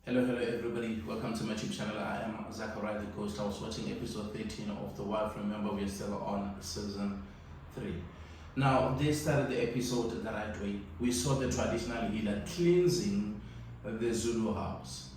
Hello everybody. Welcome to my YouTube channel. I am Zachariah the Ghost. I was watching episode 13 of The Wife. Remember, we're still on season 3. Now, they started the episode the right way. We saw the traditional healer cleansing the Zulu house.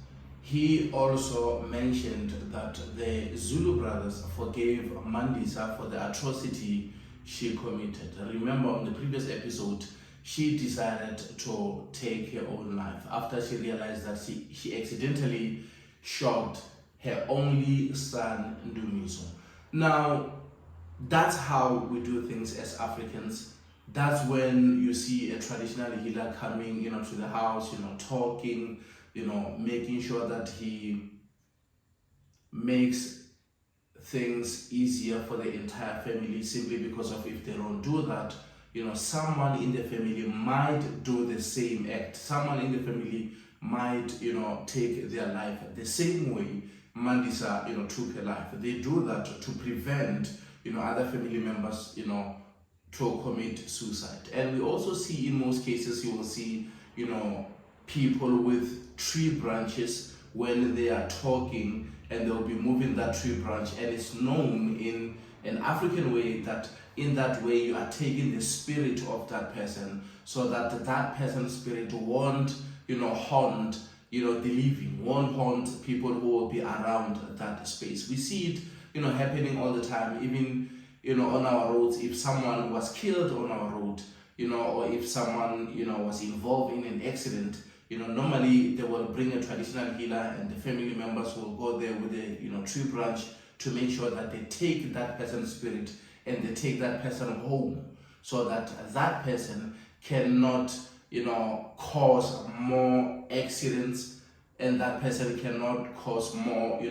He also mentioned that the Zulu brothers forgave Mandisa for the atrocity she committed. Remember, on the previous episode, she decided to take her own life after she realized that she accidentally shot her only son, Ndumiso. Now, that's how we do things as Africans. That's when you see a traditional healer coming, to the house, talking, making sure that he makes things easier for the entire family, simply because of if they don't do that, someone in the family might do the same act. Someone in the family might, take their life the same way Mandisa, took her life. They do that to prevent, other family members, to commit suicide. And we also see, in most cases, you will see, people with tree branches when they are talking, and they'll be moving that tree branch, and it's known in an African way that in that way you are taking the spirit of that person, so that that person's spirit won't haunt the living, won't haunt people who will be around that space. We see it happening all the time, even on our roads. If someone was killed on our road, or if someone was involved in an accident, normally they will bring a traditional healer, and the family members will go there with a tree branch to make sure that they take that person's spirit and they take that person home, so that that person cannot cause more accidents, and that person cannot cause more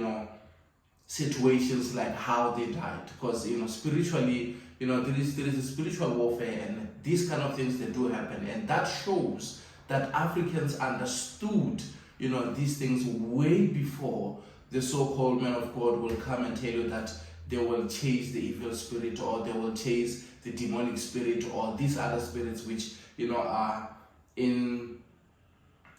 situations like how they died. Because spiritually, there is a spiritual warfare, and these kind of things, they do happen. And that shows that Africans understood these things way before the so-called men of God will come and tell you that they will chase the evil spirit, or they will chase the demonic spirit, or these other spirits which are in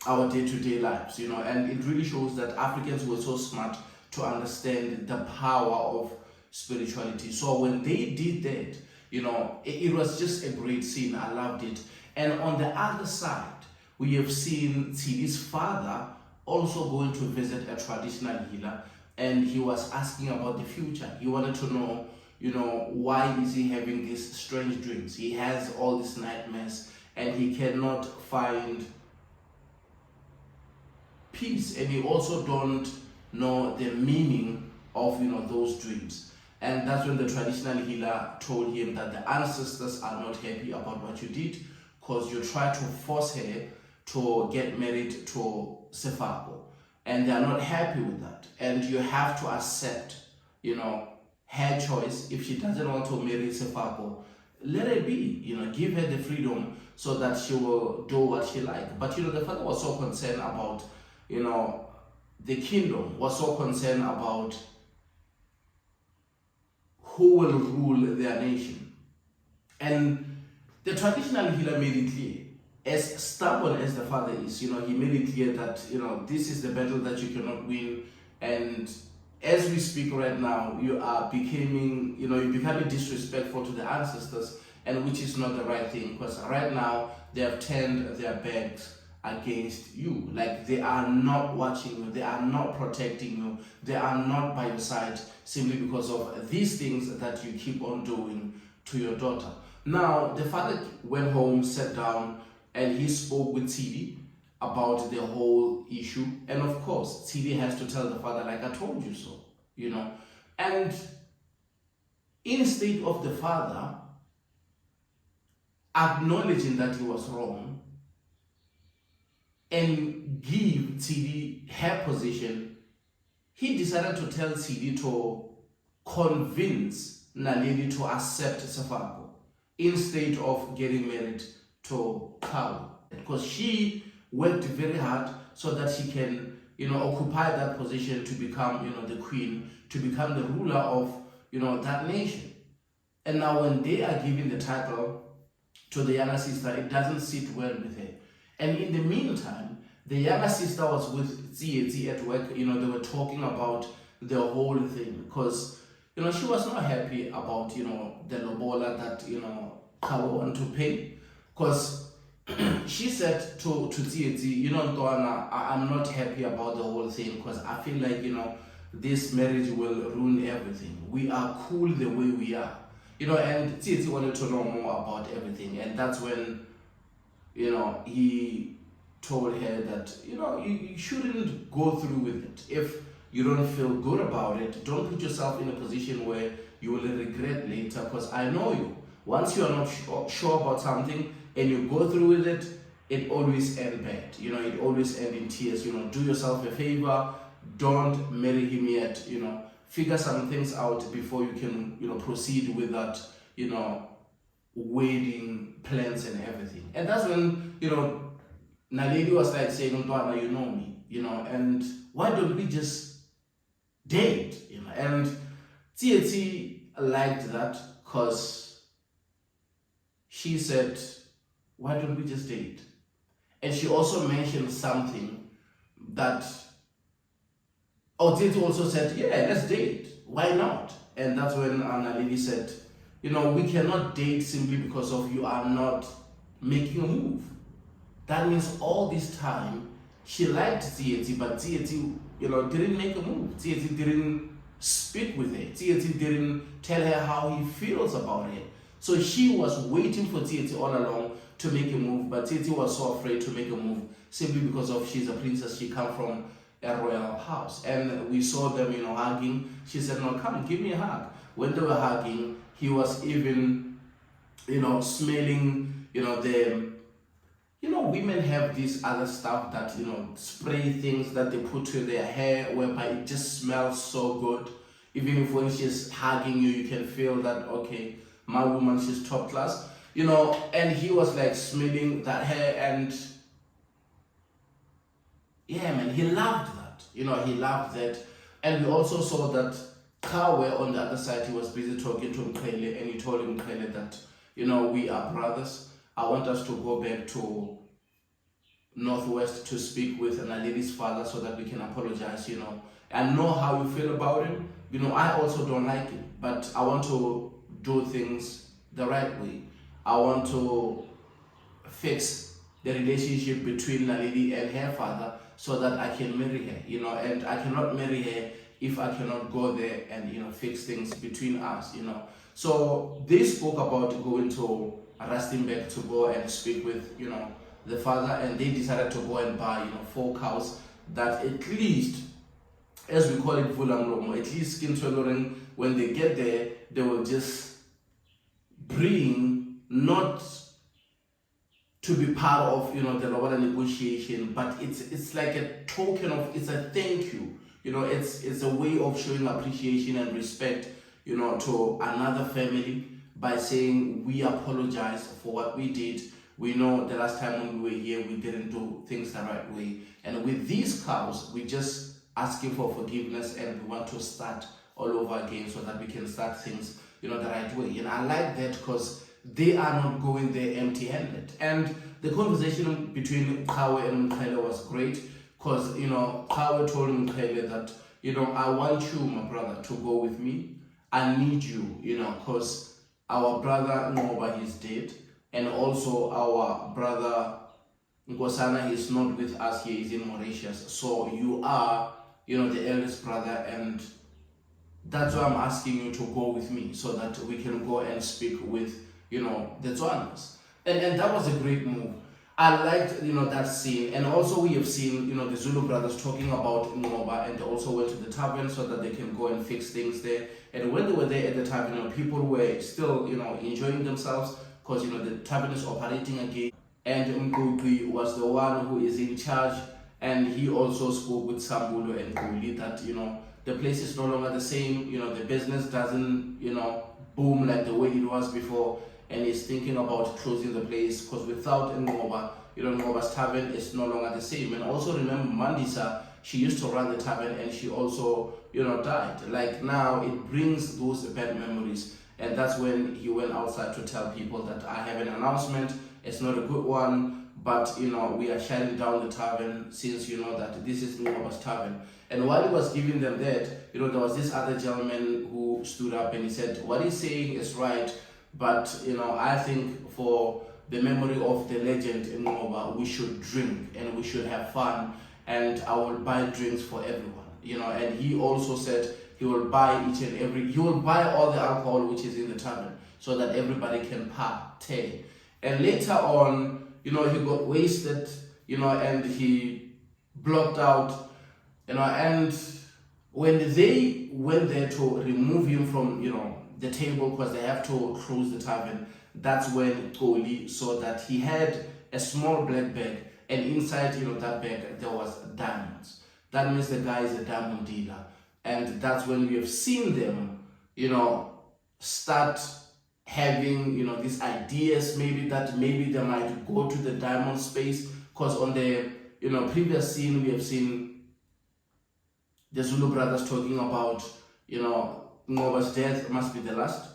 our day-to-day lives. And it really shows that Africans were so smart to understand the power of spirituality. So when they did that, it was just a great scene. I loved it. And on the other side, we have seen Tsidi's father also going to visit a traditional healer, and he was asking about the future. He wanted to know, why is he having these strange dreams? He has all these nightmares, and he cannot find peace, and he also don't know the meaning of those dreams. And that's when the traditional healer told him that the ancestors are not happy about what you did, because you tried to force her to get married to Sefako, and they are not happy with that. And you have to accept her choice. If she doesn't want to marry Sefako, let it be, give her the freedom so that she will do what she likes. But the father was so concerned about the kingdom, was so concerned about who will rule their nation. And the traditional healer made it clear, as stubborn as the father is, he made it clear that, this is the battle that you cannot win. And as we speak right now, you are becoming, you're becoming disrespectful to the ancestors, and which is not the right thing, because right now they have turned their backs against you. Like, they are not watching you, they are not protecting you, they are not by your side, simply because of these things that you keep on doing to your daughter. Now, the father went home, sat down, and he spoke with Tsidi about the whole issue. And of course, Tsidi has to tell the father, like, I told you so, And instead of the father acknowledging that he was wrong and give Tsidi her position, he decided to tell Tsidi to convince Naledi to accept Sefako instead of getting married to qhawe, because she worked very hard so that she can occupy that position to become the queen, to become the ruler of that nation. And now when they are giving the title to the younger sister, it doesn't sit well with her. And in the meantime, The younger sister was with Tsietsi at work. They were talking about the whole thing because, she was not happy about, the lobola that, qhawe want to pay. Because she said to Tsietsi, Ntwana, I'm not happy about the whole thing because I feel like, this marriage will ruin everything. We are cool the way we are. And Tsietsi wanted to know more about everything. And that's when, he told her that, you shouldn't go through with it. If you don't feel good about it, don't put yourself in a position where you will regret later, because I know you. Once you are not sure about something and you go through with it, it always ends bad. It always ends in tears. Do yourself a favor. Don't marry him yet. Figure some things out before you can, proceed with that, wedding plans and everything. And that's when, Naledi was like saying, Ntwana, you know me, and why don't we just date, And Tsietsi liked that because she said, why don't we just date? And she also mentioned something that, Tsietsi also said, yeah, let's date. Why not? And that's when Naledi said, we cannot date simply because of you are not making a move. That means all this time, she liked Tsietsi, but Tsietsi, didn't make a move. Tsietsi didn't speak with her. Tsietsi didn't tell her how he feels about her. So she was waiting for Tsietsi all along to make a move, but Tsietsi was so afraid to make a move simply because of she's a princess. She comes from a royal house. And we saw them, hugging. She said, no, come, give me a hug. When they were hugging, he was even, smelling, the... women have this other stuff that, spray things that they put to their hair, whereby it just smells so good. Even if when she's hugging you, you can feel that, okay, my woman, she's top class. And he was like smelling that hair and, yeah, man, he loved that. He loved that. And we also saw that qhawe on the other side, he was busy talking to Mqele, and he told Mqele that, we are brothers. I want us to go back to Northwest to speak with Naledi's father so that we can apologize, I know how you feel about him. I also don't like him, but I want to do things the right way. I want to fix the relationship between Naledi and her father so that I can marry her, and I cannot marry her if I cannot go there and, fix things between us, So they spoke about going to Rustenburg to go and speak with, the father, and they decided to go and buy, 4 cows that at least, as we call it, vulamlomo, at least skin swallowing, when they get there, they will just bring, not to be part of, the Lobola negotiation, but it's like a token of, it's a thank you, it's a way of showing appreciation and respect, to another family by saying, we apologize for what we did. We know the last time when we were here, we didn't do things the right way. And with these cows, we just asking for forgiveness, and we want to start all over again so that we can start things, the right way. And I like that because they are not going there empty-handed. And the conversation between qhawe and Mqele was great because, qhawe told Mqele that, I want you, my brother, to go with me. I need you, because our brother Ngoba is dead. And also our brother Nkosana is not with us here, he's in Mauritius. So you are, the eldest brother, and that's why I'm asking you to go with me so that we can go and speak with, the Tswanas. And that was a great move. I liked, that scene. And also we have seen, the Zulu brothers talking about Ngoba, and they also went to the tavern so that they can go and fix things there. And when they were there at the tavern, people were still, enjoying themselves, because the tavern is operating again, and Mqoqi was the one who is in charge, and he also spoke with Sambulu and Kuli that the place is no longer the same, the business doesn't boom like the way it was before, and he's thinking about closing the place because without Ngoba, Ngoba's tavern is no longer the same. And also remember Mandisa, she used to run the tavern and she also died. Like now it brings those bad memories. And that's when he went outside to tell people that I have an announcement. It's not a good one, but we are shutting down the tavern since that this is Ngoba's tavern. And while he was giving them that, there was this other gentleman who stood up and he said, what he's saying is right, but I think for the memory of the legend in Ngoba, we should drink and we should have fun, and I will buy drinks for everyone. And he also said he will buy he will buy all the alcohol which is in the tavern so that everybody can partake. And later on, he got wasted, and he blocked out, and when they went there to remove him from, the table because they have to close the tavern, that's when qhawe saw that he had a small black bag, and inside, that bag, there was diamonds. That means the guy is a diamond dealer. And that's when we have seen them, start having, these ideas, maybe they might go to the diamond space, because on the, previous scene, we have seen the Zulu brothers talking about, Ngoba's death must be the last,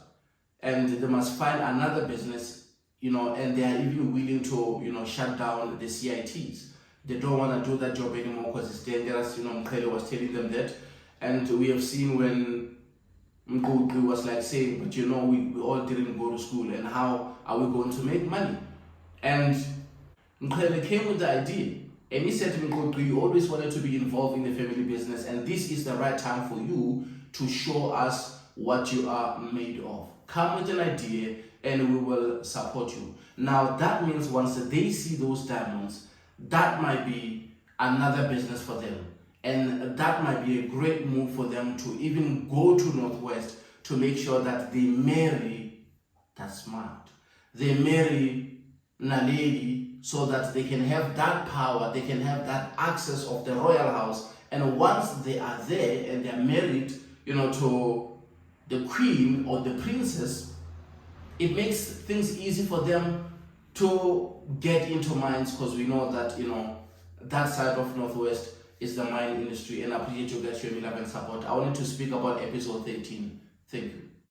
and they must find another business, and they are even willing to, shut down the CITs. They don't want to do that job anymore because it's dangerous, Mkhele was telling them that. And we have seen when Mkhulu was like saying, but we all didn't go to school, and how are we going to make money? And Mkhulu came with the idea, and he said to Mkhulu, you always wanted to be involved in the family business, and this is the right time for you to show us what you are made of. Come with an idea and we will support you. Now that means once they see those diamonds, that might be another business for them. And that might be a great move for them to even go to Northwest to make sure that they marry, that's smart, they marry Naledi so that they can have that power, they can have that access of the royal house. And once they are there and they are married, to the queen or the princess, it makes things easy for them to get into mines, because we know that, that side of Northwest is the mine industry. And I appreciate you guys showing me love and support. I wanted to speak about episode 13. Thank you.